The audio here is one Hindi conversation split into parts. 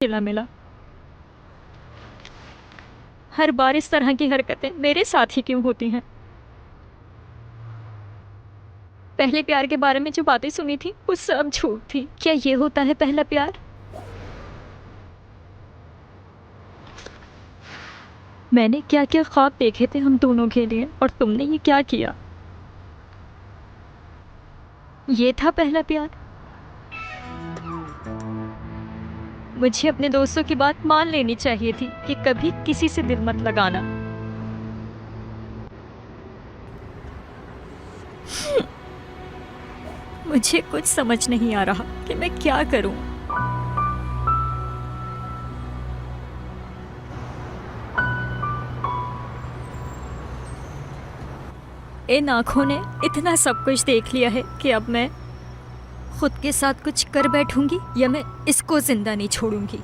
सिला मिला। हर बार इस तरह की हरकतें मेरे साथ ही क्यों होती हैं? पहले प्यार के बारे में जो बातें सुनी थी वो सब झूठ थी। क्या ये होता है पहला प्यार? मैंने क्या क्या ख्वाब देखे थे हम दोनों के लिए, और तुमने ये क्या किया? ये था पहला प्यार? मुझे अपने दोस्तों की बात मान लेनी चाहिए थी कि कभी किसी से दिल मत लगाना। मुझे कुछ समझ नहीं आ रहा कि मैं क्या करूं। इन आंखों ने इतना सब कुछ देख लिया है कि अब मैं खुद के साथ कुछ कर बैठूंगी या मैं इसको जिंदा नहीं छोड़ूंगी।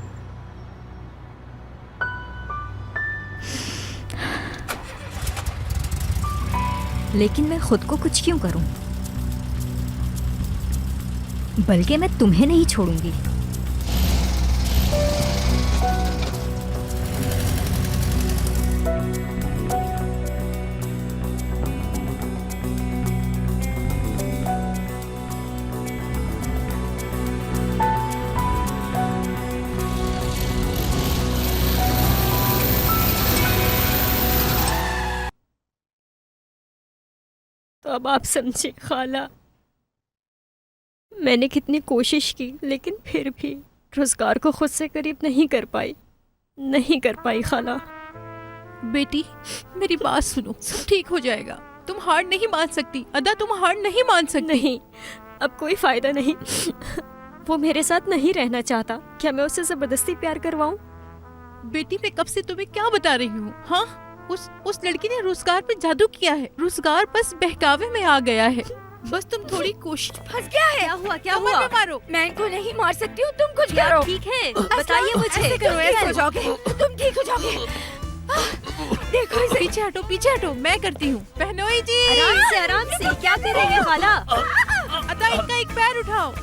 लेकिन मैं खुद को कुछ क्यों करूं? बल्कि मैं तुम्हें नहीं छोड़ूंगी। तो अब आप समझे खाला, मैंने कितनी कोशिश की लेकिन फिर भी रोजगार को खुद से करीब नहीं कर पाई खाला। बेटी मेरी बात सुनो, सब ठीक हो जाएगा। तुम हार नहीं मान सकती अदा, तुम हार नहीं मान सकती। नहीं, अब कोई फायदा नहीं। वो मेरे साथ नहीं रहना चाहता। क्या मैं उससे जबरदस्ती प्यार करवाऊं? बेटी मैं कब से तुम्हें क्या बता रही हूँ? हाँ, उस लड़की ने रोजगार पे जादू किया है। रोजगार बस बहकावे में आ गया है। बस तुम थोड़ी कोशिश। फंस गया है। क्या हुआ? मारो। मैं इनको नहीं मार सकती हूँ, तुम कुछ करो। ठीक है, बताइए मुझे। ऐसे करो, ऐसे हो जाओगे, तुम ठीक हो जाओगे। देखो इसे। पीछे हटो, मैं करती हूँ। बहनोई जी आराम से क्या कर रही है खाला? अदा इनका एक पैर उठाओ।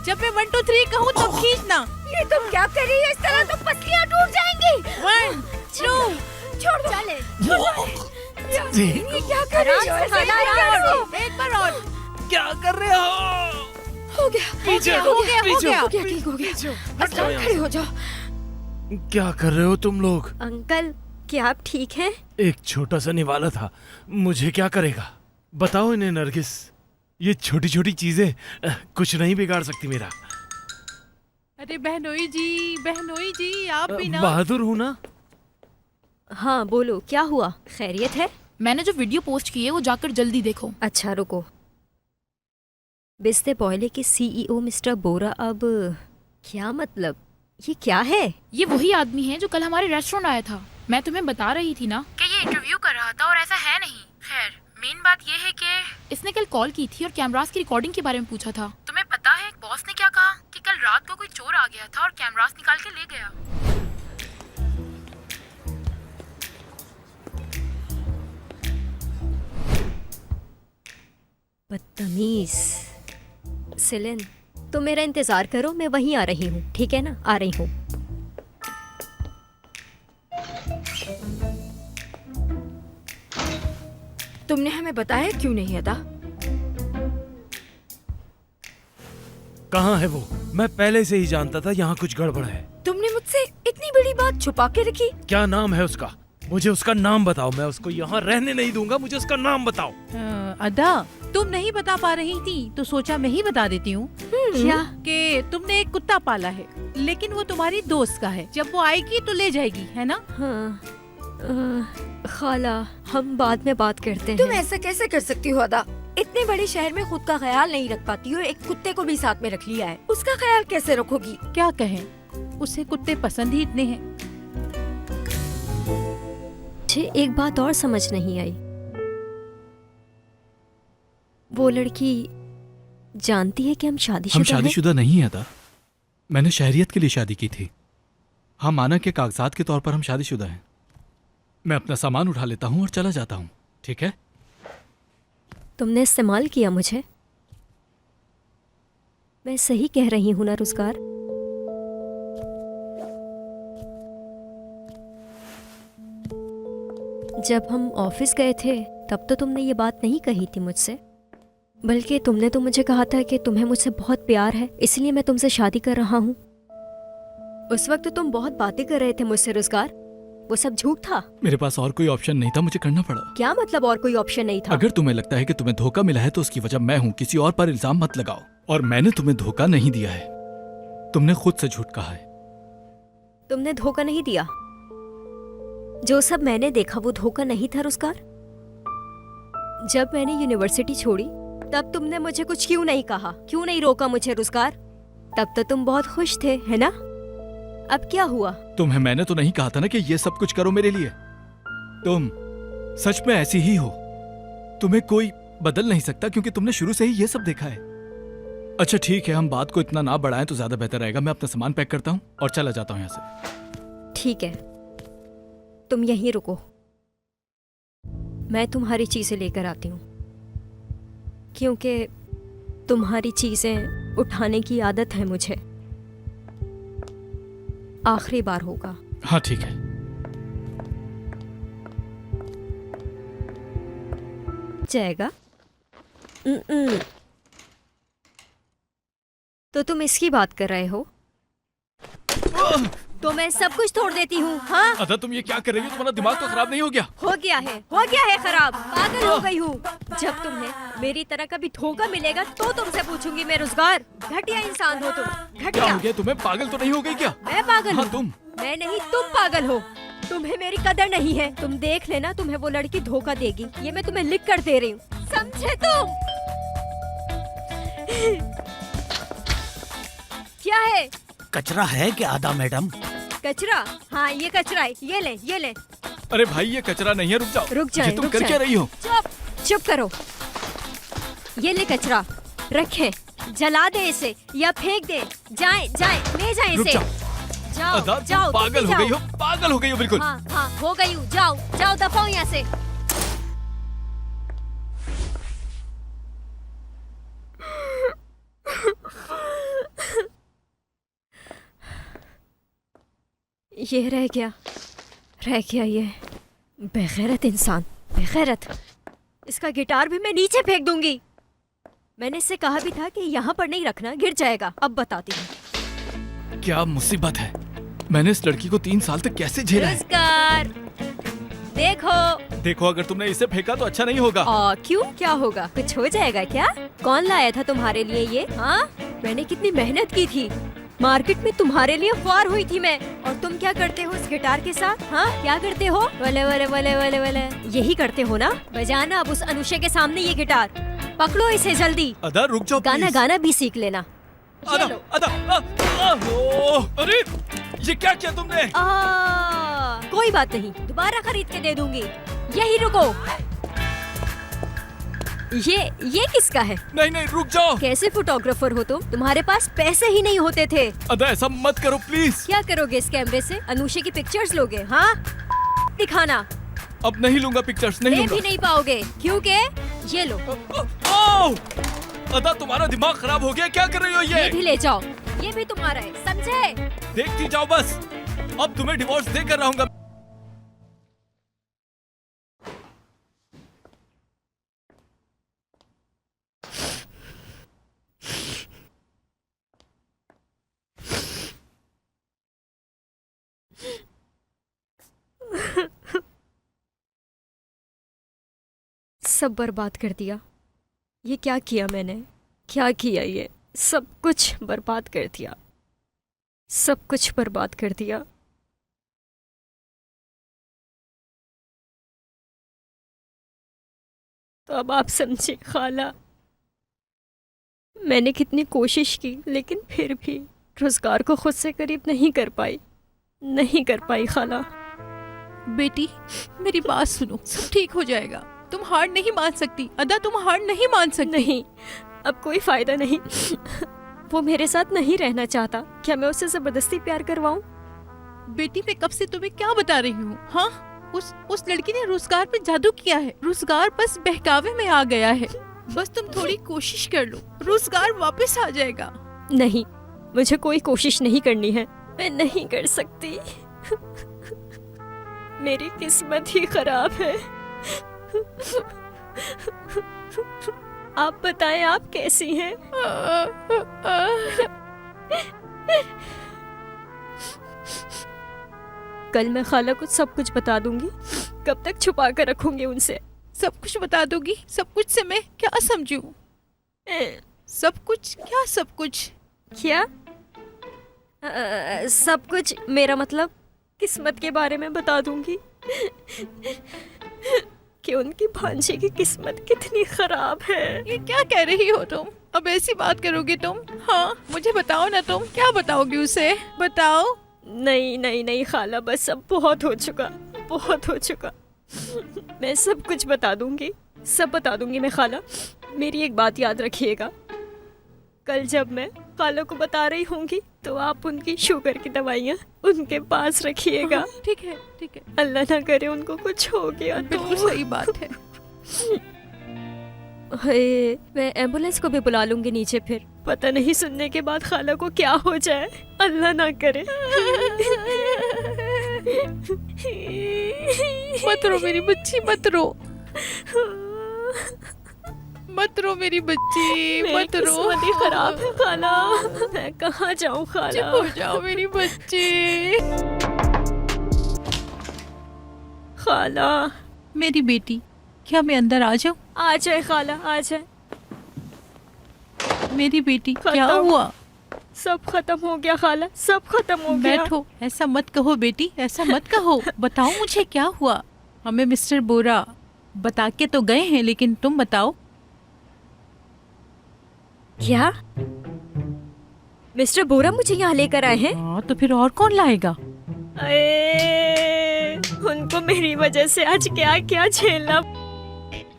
जब मैं 1 2 3 कहूँ तब खींचना। ये तुम क्या कर रही हो? इस तरह तो पसलियाँ टूट जाएंगी। 1 2 छोड़ दो। चले। ये क्या कर रही हो? एक बार और। क्या कर रहे हो? हो गया, पीछे हो गया, ठीक हो गया। खड़े हो जाओ। क्या कर रहे हो तुम लोग? अंकल, क्या आप ठीक हैं? एक छोटा सा निवाला था, मुझे क्या करेगा? बताओ इन्हें नरगिस, ये छोटी छोटी चीजें कुछ नहीं बिगाड़ सकती मेरा। अरे बहनोई जी आप भी ना। बहादुर हूँ ना। हाँ बोलो, क्या हुआ? खैरियत है? मैंने जो वीडियो पोस्ट की है वो जाकर जल्दी देखो। अच्छा रुको। बिस्ते बॉयले के सीईओ मिस्टर बोरा अब क्या मतलब? ये क्या है? ये वही आदमी है जो कल हमारे रेस्टोरेंट आया था। मैं तुम्हें बता रही थी ना कि ये इंटरव्यू कर रहा था और ऐसा है नहीं। खैर मेन बात ये है कि इसने कल कॉल की थी और कैमरास की रिकॉर्डिंग के बारे में पूछा था। तुम्हें पता है बॉस ने क्या कहा? कि कल रात को कोई चोर आ गया था और कैमरास निकाल के ले गया। बदतमीज। सिलिन, तुम मेरा इंतजार करो, मैं वहीं आ रही हूँ, ठीक है ना? आ रही हूँ। तुमने हमें बताया क्यों नहीं अदा? कहाँ है वो? मैं पहले से ही जानता था यहाँ कुछ गड़बड़ है। तुमने मुझसे इतनी बड़ी बात छुपा के रखी। क्या नाम है उसका? मुझे उसका नाम बताओ। मैं उसको यहाँ रहने नहीं दूंगा। मुझे उसका नाम बताओ। अदा तुम नहीं बता पा रही थी तो सोचा मैं ही बता देती हूँ। क्या? कि तुमने एक कुत्ता पाला है, लेकिन वो तुम्हारी दोस्त का है। जब वो आएगी तो ले जाएगी, है ना? हाँ, खाला हम बाद में बात करते तुम हैं। ऐसा कैसे कर सकती हो अदा? इतने बड़े शहर में खुद का ख्याल नहीं रख पाती हो, एक कुत्ते को भी साथ में रख लिया है। उसका ख्याल कैसे रखोगी? क्या कहें, उसे कुत्ते पसंद ही इतने हैं। मुझे एक बात और समझ नहीं आई। वो लड़की जानती है कि हम शादीशुदा हम हैं? शादीशुदा नहीं है अदा। मैंने शहरियत के लिए शादी की थी। हाँ, माना के कागजात के तौर पर हम शादीशुदा हैं। मैं अपना सामान उठा लेता हूँ और चला जाता हूँ, ठीक है? तुमने इस्तेमाल किया मुझे। मैं सही कह रही हूँ ना रुज़गार? जब हम ऑफिस गए थे तब तो तुमने ये बात नहीं कही थी मुझसे, बल्कि तुमने तो मुझे कहा था कि तुम्हें मुझसे बहुत प्यार है, इसलिए मैं तुमसे शादी कर रहा हूँ। उस वक्त तो तुम बहुत बातें कर रहे थे मुझसे रुज़गार, वो सब झूठ था। मेरे पास और कोई ऑप्शन नहीं था, मुझे करना पड़ा। क्या मतलब और कोई ऑप्शन नहीं था? अगर तुम्हें लगता है कि तुम्हें धोखा मिला है तो उसकी वजह मैं हूँ, किसी और पर इल्जाम मत लगाओ। और मैंने तुम्हें धोखा नहीं दिया है, तुमने खुद से झूठ कहा है। तुमने धोखा नहीं दिया। जो सब मैंने देखा वो धोखा नहीं था रुज़गार। जब मैंने यूनिवर्सिटी छोड़ी तब तुमने मुझे कुछ क्यों नहीं कहा, क्यों नहीं रोका मुझे रुज़गार? तब तो तुम बहुत खुश थे, है ना? अब क्या हुआ? तुम्हें मैंने तो नहीं कहा था ना कि ये सब कुछ करो मेरे लिए। तुम सच में ऐसी ही हो, तुम्हें कोई बदल नहीं सकता क्योंकि तुमने शुरू से ही ये सब देखा है। अच्छा ठीक है, हम बात को इतना ना बढ़ाएं तो ज्यादा बेहतर रहेगा। मैं अपना सामान पैक करता हूँ और चला जाता हूँ यहाँ से। ठीक है, तुम यहीं रुको, मैं तुम्हारी चीजें लेकर आती हूँ, क्योंकि तुम्हारी चीजें उठाने की आदत है मुझे। आखिरी बार होगा। हाँ ठीक है। जाएगा? तो तुम इसकी बात कर रहे हो? तो मैं सब कुछ तोड़ देती हूँ। हाँ, अदा तुम ये क्या कर रही हो? तुम्हारा दिमाग तो खराब नहीं हो गया? हो गया है खराब, पागल हो गई हूँ। जब तुम्हें मेरी तरह का भी धोखा मिलेगा तो तुमसे पूछूंगी मैं रुज़गार। घटिया इंसान हो तुम, क्या घटिया। हो गया तुम्हें? पागल तो नहीं हो गई क्या? मैं पागल हाँ हूँ? तुम। मैं नहीं, तुम पागल हो। तुम्हें मेरी कदर नहीं है। तुम देख लेना, तुम्हें वो लड़की धोखा देगी, ये मैं तुम्हें लिख कर दे रही हूँ, समझे तुम? क्या है? कचरा है क्या आदा मैडम? कचरा? हाँ ये कचरा है, ये ले। अरे भाई ये कचरा नहीं है, रुक जाओ। रुक जाए, ये तुम रुक कर जाए। क्या रही हो? चुप करो। ये ले कचरा, रखे, जला दे इसे या फेंक दे। जाए ले जाए रुक इसे। जाओ। अदा तुम जाओ, पागल तुम हो भी गई हो, पागल हो गई हो बिल्कुल। हाँ हो गई हूँ। जाओ दफाओ यहाँ से। ये रह गया ये बेगैरत इंसान, बेगैरत। इसका गिटार भी मैं नीचे फेंक दूंगी। मैंने इससे कहा भी था कि यहाँ पर नहीं रखना, गिर जाएगा। अब बताती हूँ। क्या मुसीबत है, मैंने इस लड़की को 3 साल तक कैसे झेला है। रुज़गार, देखो अगर तुमने इसे फेंका तो अच्छा नहीं होगा। क्यों? क्या होगा? कुछ हो जाएगा क्या? कौन लाया था तुम्हारे लिए ये? हाँ, मैंने कितनी मेहनत की थी, मार्केट में तुम्हारे लिए ख्वार हुई थी मैं। और तुम क्या करते हो इस गिटार के साथ? हाँ क्या करते हो? वले वले वले वले वले यही करते हो ना? बजाना अब उस अनुषा के सामने ये गिटार। पकड़ो इसे जल्दी। अदा रुक जाओ गाना प्लीज। गाना भी सीख लेना। अदा अरे ये क्या किया तुमने? कोई बात नहीं, दोबारा खरीद के दे दूंगी। यही रुको। ये किसका है? नहीं रुक जाओ। कैसे फोटोग्राफर हो तुम? तुम्हारे पास पैसे ही नहीं होते थे। अदा ऐसा मत करो प्लीज। क्या करोगे इस कैमरे से? अनुषा की पिक्चर्स लोगे? हाँ दिखाना। अब नहीं लूंगा पिक्चर्स, नहीं ले लूंगा। भी नहीं पाओगे क्योंकि ये लो। अदा तुम्हारा दिमाग खराब हो गया, क्या कर रही हो ये भी ले जाओ, ये भी तुम्हारा है, समझे? देखती जाओ बस, अब तुम्हें डिवोर्स देकर रहूंगा। सब बर्बाद कर दिया। ये क्या किया मैंने? क्या किया? ये सब कुछ बर्बाद कर दिया, सब कुछ बर्बाद कर दिया। तो अब आप समझे खाला, मैंने कितनी कोशिश की लेकिन फिर भी रुज़गार को खुद से करीब नहीं कर पाई खाला। बेटी मेरी बात सुनो, सब ठीक हो जाएगा। तुम हार नहीं मान सकती अदा, तुम हार नहीं मान सकती। नहीं, अब कोई फायदा नहीं। वो मेरे साथ नहीं रहना चाहता। क्या मैं उससे जबरदस्ती प्यार करवाऊं? बेटी मैं कब से तुम्हें क्या बता रही हूँ? हाँ उस लड़की ने रुज़गार पे जादू किया है। रुज़गार बस बहकावे में आ गया है। बस तुम थोड़ी कोशिश कर लो, रुज़गार वापस आ जाएगा। नहीं, मुझे कोई कोशिश नहीं करनी है, मैं नहीं कर सकती। मेरी किस्मत ही खराब है। आप बताएं, आप कैसी हैं? कल मैं खाला को सब कुछ बता दूंगी। कब तक छुपा कर रखूंगी उनसे? सब कुछ बता दोगी? सब कुछ से मैं क्या समझूं? सब कुछ क्या सब कुछ? क्या? सब कुछ मेरा मतलब किस्मत के बारे में बता दूंगी कि उनकी भांजी की किस्मत कितनी खराब है। ये क्या कह रही हो तुम? अब ऐसी बात करोगी तुम? हाँ, मुझे बताओ ना, तुम क्या बताओगी उसे? बताओ। नहीं नहीं नहीं खाला, बस अब बहुत हो चुका, बहुत हो चुका। मैं सब कुछ बता दूंगी, सब बता दूंगी मैं खाला। मेरी एक बात याद रखिएगा, कल जब मैं खाला को बता रही होंगी तो आप उनकी शुगर की दवाइयाँ उनके पास रखिएगा। हाँ, ठीक है, ठीक है। अल्लाह ना करे उनको कुछ हो गया तो। बिल्कुल सही बात है। हे, मैं एम्बुलेंस को भी बुला लूंगी नीचे, फिर पता नहीं सुनने के बाद खाला को क्या हो जाए, अल्लाह ना करे। मत रो मेरी बच्ची, मत रो, मत रो मेरी बच्ची, मत रो। किस्मत ही खराब है खाला, मैं कहाँ जाऊँ खाला? चुप हो जाओ मेरी बच्ची। खाला, मेरी बेटी, क्या मैं अंदर आ जाऊं? आ जाए खाला, आ जाए। मेरी बेटी, क्या खत्म। हुआ? सब खत्म हो गया खाला, सब खत्म हो गया। बैठो, ऐसा मत कहो बेटी, ऐसा मत कहो। बताओ मुझे क्या हुआ? हमें मिस्टर बोरा बता के तो गए हैं, लेकिन तुम बताओ। क्या मिस्टर बोरा मुझे यहाँ लेकर आए हैं? हाँ, तो फिर और कौन लाएगा? अये, उनको मेरी वजह से आज क्या क्या झेलना।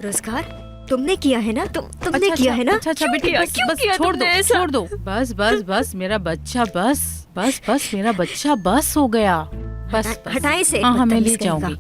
रोजगार तुमने किया है ना? तुमने किया है ना? अच्छा क्यों बेटी, किया? बस क्यों बस किया छोड़ दो, तुमने ऐसा? छोड़ दो, बस बस बस मेरा बच्चा, बस बस बस मेरा बच्चा, बस हो गया, बस बस। हटाए से, हाँ हाँ, मैं ले बदतमीज कहेगा। जाऊंगी।